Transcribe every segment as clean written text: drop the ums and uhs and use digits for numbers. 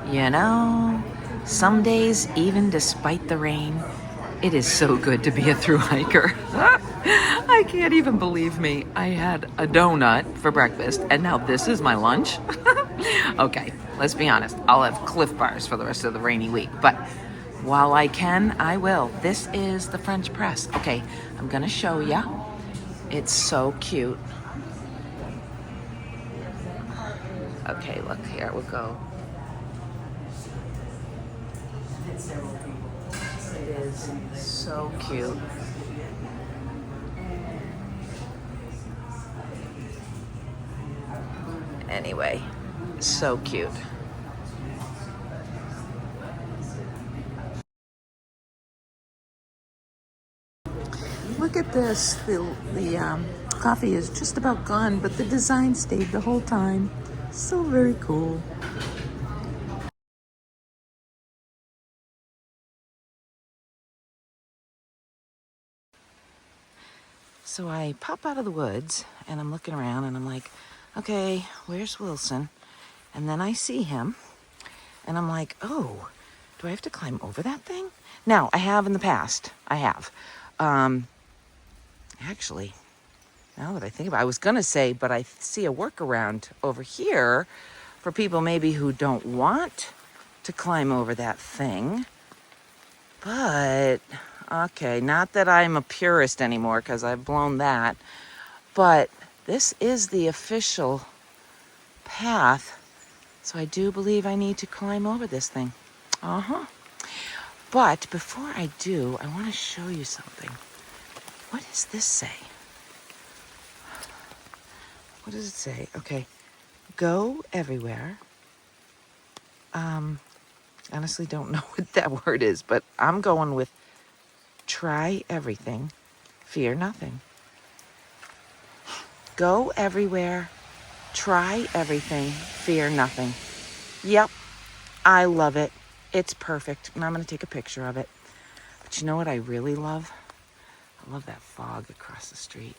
You know, some days, even despite the rain, it is so good to be a thru hiker. I can't even believe me. I had a donut for breakfast, and now this is my lunch. Okay, let's be honest. I'll have Cliff Bars for the rest of the rainy week, but while I can, I will. This is the French press. Okay, I'm gonna show ya. It's so cute. Okay, look, here we go. It is so cute. Anyway, so cute. Look at this. The coffee is just about gone, but the design stayed the whole time. So very cool. So I pop out of the woods and I'm looking around and I'm like, okay, where's Wilson? And then I see him and I'm like, oh, do I have to climb over that thing? Now, I have in the past. I have. Actually, now that I think about it, I was going to say, but I see a workaround over here for people maybe who don't want to climb over that thing. But, okay, not that I'm a purist anymore because I've blown that. But this is the official path. So I do believe I need to climb over this thing. But before I do, I want to show you something. What does this say? What does it say? Okay. Go everywhere. Honestly don't know what that word is, but I'm going with try everything, fear nothing. Go everywhere, try everything, fear nothing. Yep, I love it. It's perfect, and I'm going to take a picture of it. But you know what I really love? I love that fog across the street.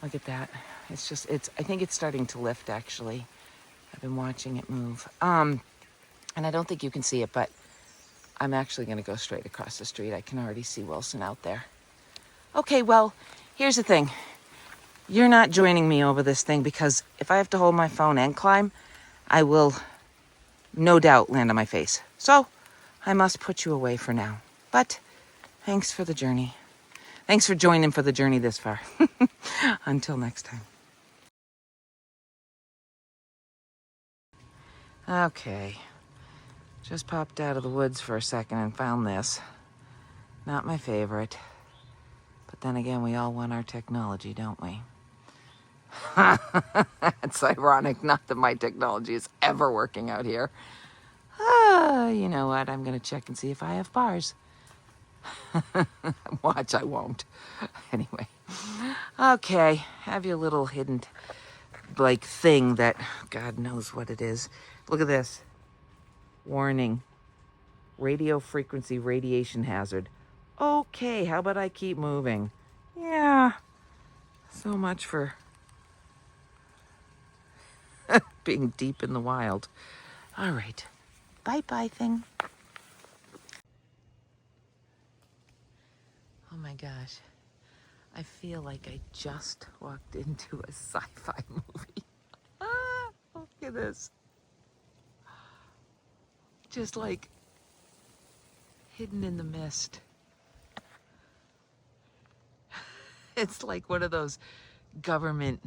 Look at that. I think it's starting to lift, actually. I've been watching it move. And I don't think you can see it, but I'm actually going to go straight across the street. I can already see Wilson out there. Okay, well, here's the thing. You're not joining me over this thing because if I have to hold my phone and climb, I will no doubt land on my face. So I must put you away for now. But thanks for the journey. Thanks for joining for the journey this far. Until next time. Okay. Just popped out of the woods for a second and found this. Not my favorite. But then again, we all want our technology, don't we? It's ironic, not that my technology is ever working out here. You know what? I'm going to check and see if I have bars. Watch, I won't. Anyway. Okay, have your little hidden, thing that God knows what it is. Look at this. Warning. Radio frequency radiation hazard. Okay, how about I keep moving? Yeah. So much for being deep in the wild. All right. Bye-bye thing. Oh my gosh. I feel like I just walked into a sci-fi movie. Look at this. Just like hidden in the mist. It's like one of those government,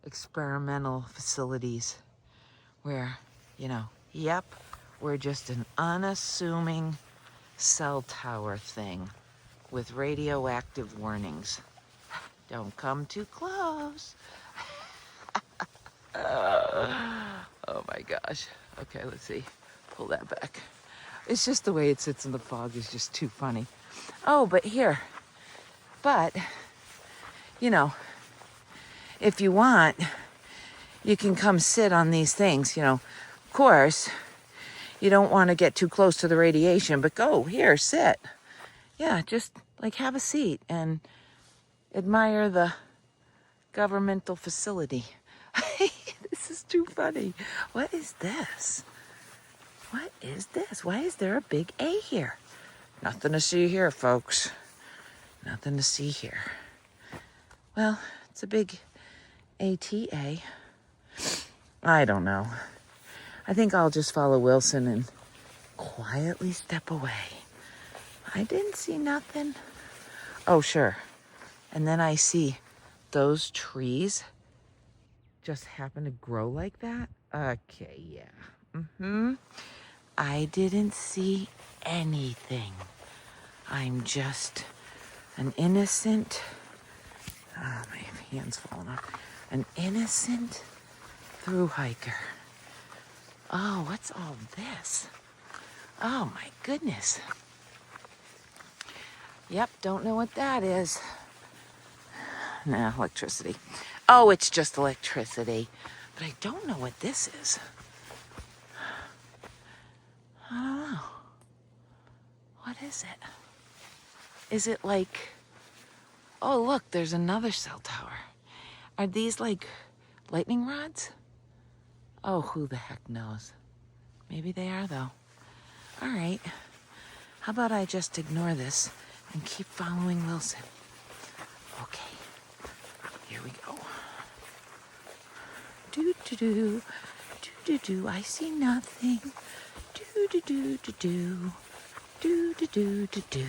experimental facilities where, yep, we're just an unassuming cell tower thing with radioactive warnings. Don't come too close. Oh my gosh. Okay, let's see. Pull that back. It's just the way it sits in the fog is just too funny. Oh, but if you want, you can come sit on these things, Of course, you don't want to get too close to the radiation, but go, here, sit. Yeah, just have a seat and admire the governmental facility. This This is too funny. What is this? What is this? Why is there a big A here? Nothing to see here, folks. Nothing to see here. Well, it's a big ATA. I don't know. I think I'll just follow Wilson and quietly step away. I didn't see nothing. Oh, sure. And then I see those trees just happen to grow like that. Okay, yeah. I didn't see anything. I'm just an innocent, my hand's falling off. An innocent through hiker. Oh, what's all this? Oh my goodness. Yep, don't know what that is. Nah, electricity. Oh, it's just electricity. But I don't know what this is. I don't know. What is it? Is it like... Oh, look, there's another cell tower. Are these like lightning rods? Oh, who the heck knows? Maybe they are, though. All right. How about I just ignore this and keep following Wilson? Okay. Here we go. Do-do-do. Do-do-do. I see nothing. Do-do-do-do-do. Do-do-do-do-do.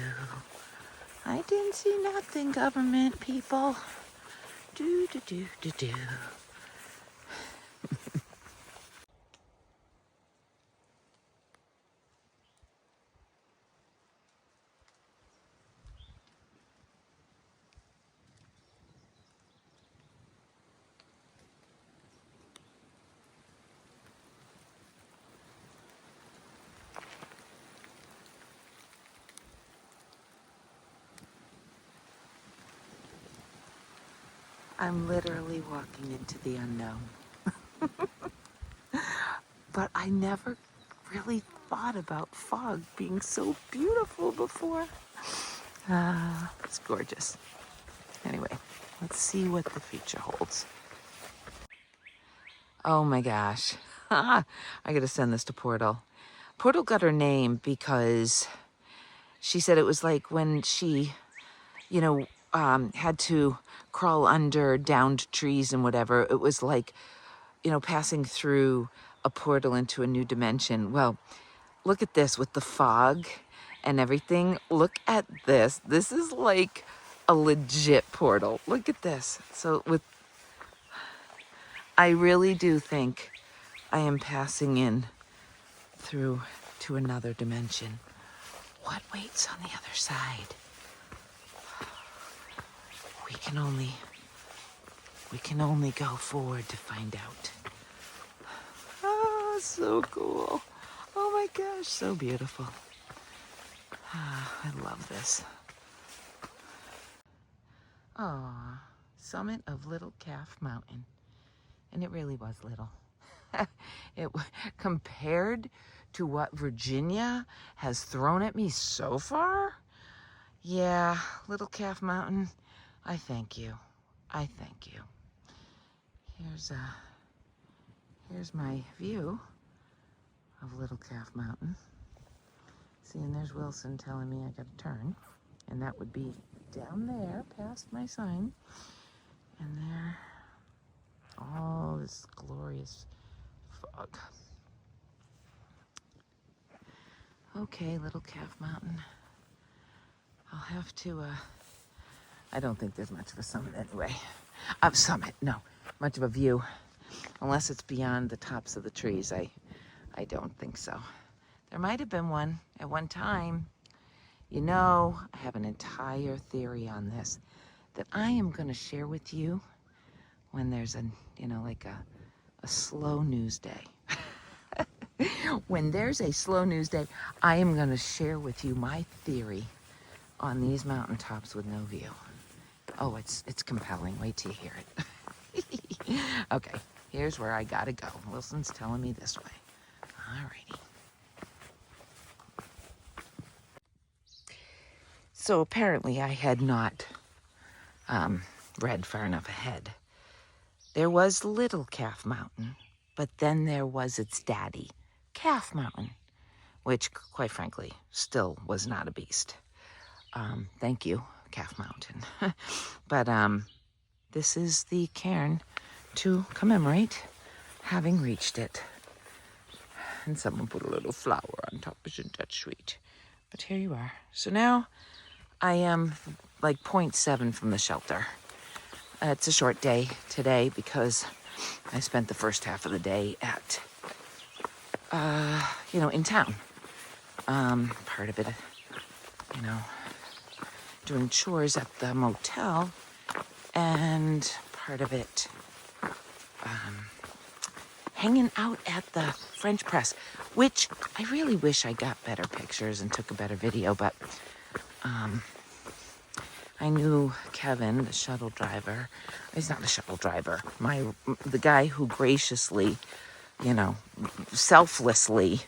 I didn't see nothing, government people. Do-do-do-do-do. I'm literally walking into the unknown. But I never really thought about fog being so beautiful before. It's gorgeous. Anyway, let's see what the future holds. Oh my gosh. I gotta send this to Portal. Portal got her name because she said it was like when she, had to crawl under downed trees and whatever. It was like, passing through a portal into a new dimension. Well, look at this with the fog and everything. Look at this. This is like a legit portal. Look at this. So I really do think I am passing in through to another dimension. What waits on the other side? We can only go forward to find out. Ah, so cool. Oh my gosh, so beautiful. I love this. Aw, summit of Little Calf Mountain. And it really was little. Compared to what Virginia has thrown at me so far, yeah, Little Calf Mountain, I thank you. I thank you. Here's my view of Little Calf Mountain. See, and there's Wilson telling me I gotta turn. And that would be down there, past my sign. And there, all this glorious fog. Okay, Little Calf Mountain. I'll have to, I don't think there's much of a summit anyway. Much of a view. Unless it's beyond the tops of the trees, I don't think so. There might have been one at one time. I have an entire theory on this that I am going to share with you when there's a slow news day. When there's a slow news day, I am going to share with you my theory on these mountaintops with no view. Oh, it's compelling. Wait till you hear it. Okay, here's where I gotta go. Wilson's telling me this way. Alrighty. So apparently I had not read far enough ahead. There was Little Calf Mountain, but then there was its daddy, Calf Mountain, which, quite frankly, still was not a beast. Thank you, Calf Mountain. But this is the cairn to commemorate having reached it. And someone put a little flower on top. Isn't that sweet? But here you are. So now I am like 0.7 from the shelter. It's a short day today because I spent the first half of the day at, in town. Part of it, doing chores at the motel, and part of it hanging out at the French press, which I really wish I got better pictures and took a better video, but I knew Kevin, the shuttle driver. He's not a shuttle driver. The guy who graciously, selflessly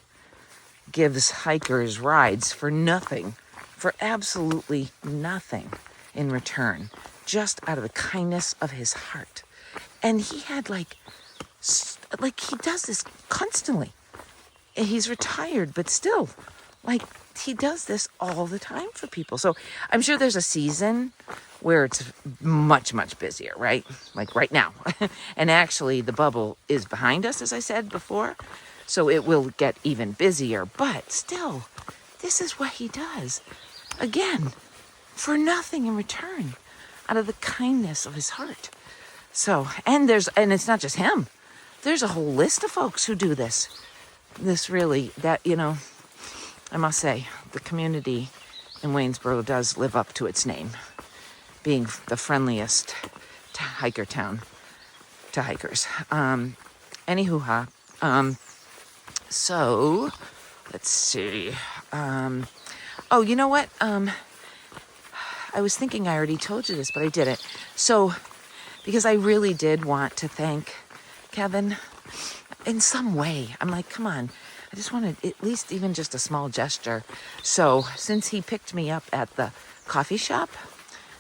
gives hikers rides for nothing, for absolutely nothing in return, just out of the kindness of his heart. And he had he does this constantly. He's retired, but still, he does this all the time for people. So I'm sure there's a season where it's much, much busier, right? Like right now. And actually the bubble is behind us, as I said before. So it will get even busier, but still, this is what he does. Again, for nothing in return, out of the kindness of his heart. So, and it's not just him. There's a whole list of folks who do this. I must say, the community in Waynesboro does live up to its name, being the friendliest hiker town to hikers. Anywho, so let's see. Oh, you know what? I was thinking I already told you this, but I didn't. So, because I really did want to thank Kevin in some way. I'm like, come on. I just wanted at least even just a small gesture. So since he picked me up at the coffee shop,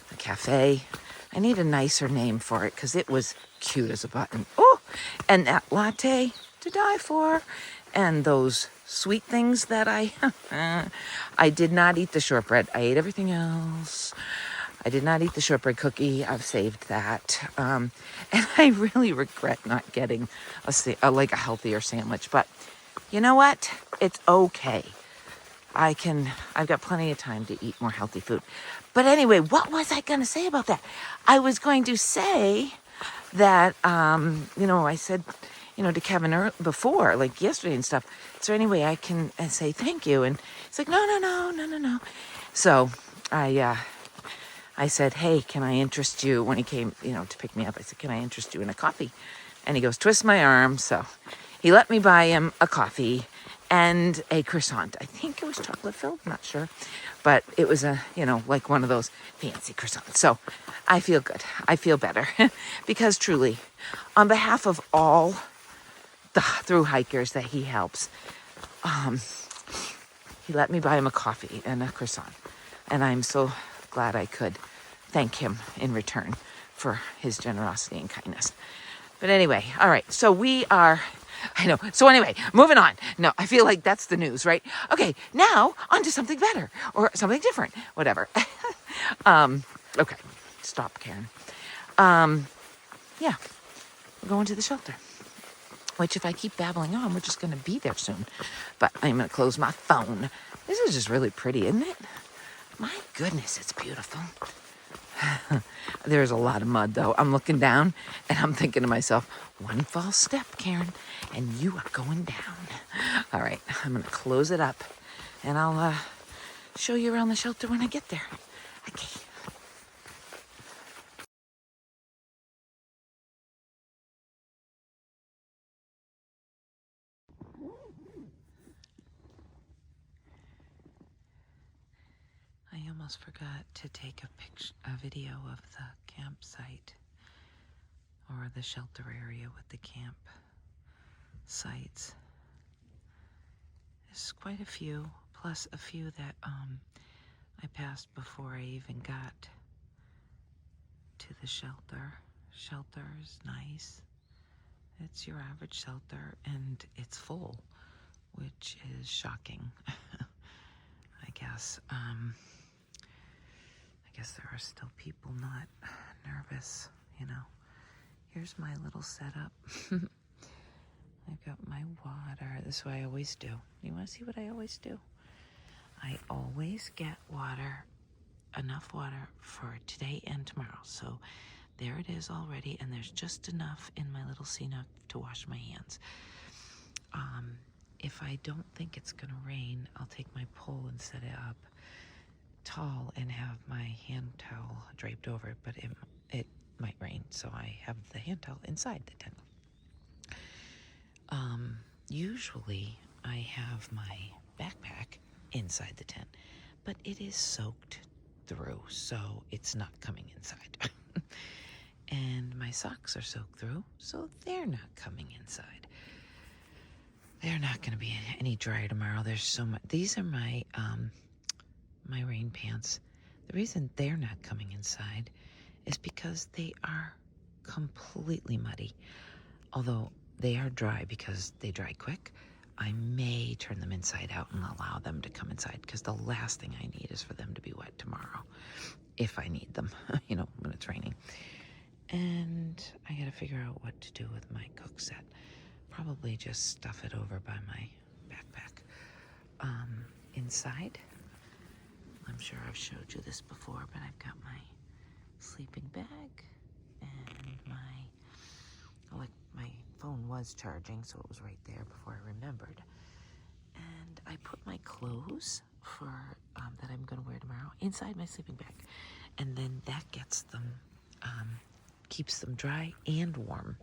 the cafe, I need a nicer name for it because it was cute as a button. Oh, and that latte to die for. And those sweet things that I did not eat the shortbread. I ate everything else. I did not eat the shortbread cookie. I've saved that. And I really regret not getting a healthier sandwich. But you know what? It's okay. I've got plenty of time to eat more healthy food. But anyway, what was I going to say about that? I was going to say that, I said, to Kevin before, like yesterday and stuff, is there any way I can say thank you? And he's like, no. So I said, hey, can I interest you? When he came, to pick me up, I said, can I interest you in a coffee? And he goes, twist my arm. So he let me buy him a coffee and a croissant. I think it was chocolate filled, I'm not sure. But it was like one of those fancy croissants. So I feel good. I feel better because truly, on behalf of all the through hikers that he helps, he let me buy him a coffee and a croissant. And I'm so glad I could thank him in return for his generosity and kindness. But anyway, all right. So So anyway, moving on. No, I feel like that's the news, right? Okay, now on to something better or something different, whatever. Okay, stop, Karen. Yeah, we're going to the shelter, which if I keep babbling on, we're just going to be there soon. But I'm going to close my phone. This is just really pretty, isn't it? My goodness, it's beautiful. There's a lot of mud, though. I'm looking down, and I'm thinking to myself, one false step, Karen, and you are going down. All right, I'm going to close it up, and I'll show you around the shelter when I get there. Okay. I almost forgot to take a video of the campsite or the shelter area with the camp sites. There's quite a few, plus a few that I passed before I even got to the shelter. shelter is nice. It's your average shelter, and it's full, which is shocking. I guess. I guess there are still people not nervous, you know. Here's my little setup. I've got my water. This is what I always do. You want to see what I always do? I always get water, enough water for today and tomorrow. So there it is already, and there's just enough in my little sea nook to wash my hands. If I don't think it's gonna rain, I'll take my pole and set it up tall and have my hand towel draped over it, but it might rain, so I have the hand towel inside the tent. Usually I have my backpack inside the tent, but it is soaked through, so it's not coming inside. And my socks are soaked through, so they're not coming inside. They're not going to be any drier tomorrow. There's so much. These are my my rain pants. The reason they're not coming inside is because they are completely muddy. Although they are dry because they dry quick, I may turn them inside out and allow them to come inside, because the last thing I need is for them to be wet tomorrow, if I need them, you know, when it's raining. And I gotta figure out what to do with my cook set. Probably just stuff it over by my backpack. Inside, I'm sure I've showed you this before, but I've got my sleeping bag and my phone was charging, so it was right there before I remembered. And I put my clothes for that I'm going to wear tomorrow inside my sleeping bag, and then that gets them, keeps them dry and warm.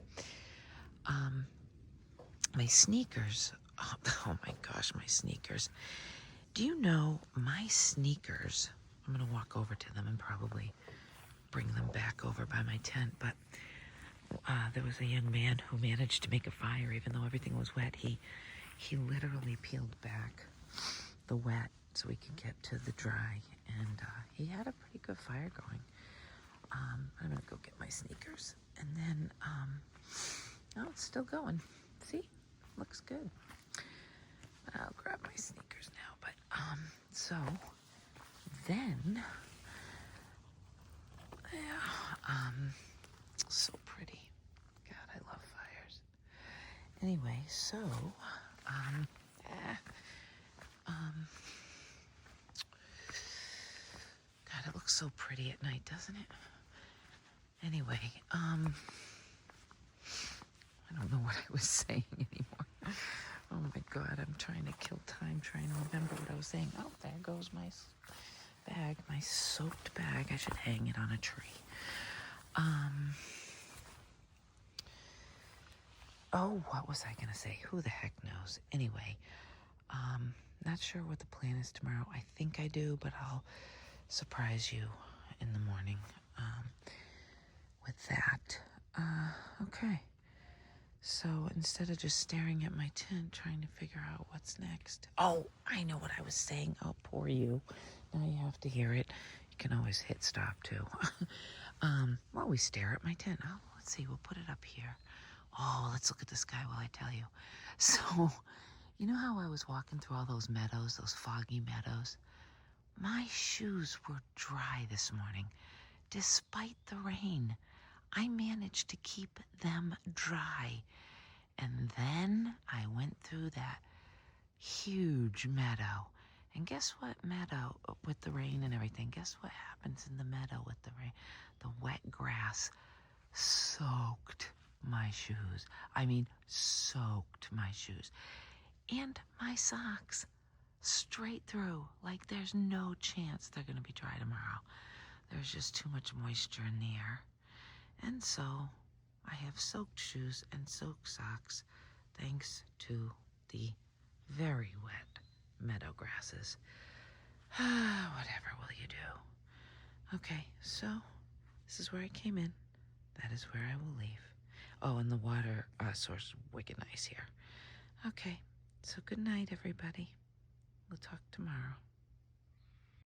My sneakers. Oh my gosh, my sneakers. Do you know my sneakers? I'm going to walk over to them and probably bring them back over by my tent, but there was a young man who managed to make a fire even though everything was wet. He literally peeled back the wet so we could get to the dry, and he had a pretty good fire going. I'm going to go get my sneakers, and then, oh, it's still going. See? Looks good. I'll grab my sneakers now, but, so, then, yeah, so pretty. God, I love fires. Anyway, so, God, it looks so pretty at night, doesn't it? Anyway, I don't know what I was saying anymore. Oh my God, I'm trying to kill time trying to remember what I was saying. Oh, there goes my bag, my soaked bag. I should hang it on a tree. Oh, what was I gonna say? Who the heck knows? Anyway, not sure what the plan is tomorrow. I think I do, but I'll surprise you in the morning with that. Okay. So instead of just staring at my tent, trying to figure out what's next. Oh, I know what I was saying. Oh, poor you. Now you have to hear it. You can always hit stop too. While we stare at my tent. Oh, let's see. We'll put it up here. Oh, let's look at the sky while I tell you. So, you know how I was walking through all those meadows, those foggy meadows? My shoes were dry this morning. Despite the rain, I managed to keep them dry. And then I went through that huge meadow. And guess what meadow, with the rain and everything, guess what happens in the meadow with the rain? The wet grass soaked my shoes. I mean, soaked my shoes. And my socks straight through. Like there's no chance they're going to be dry tomorrow. There's just too much moisture in the air. And so I have soaked shoes and soaked socks thanks to the very wet meadow grasses. Whatever will you do? Okay, so this is where I came in. That is where I will leave. Oh, and the water source is wicked nice here. Okay, so good night, everybody. We'll talk tomorrow.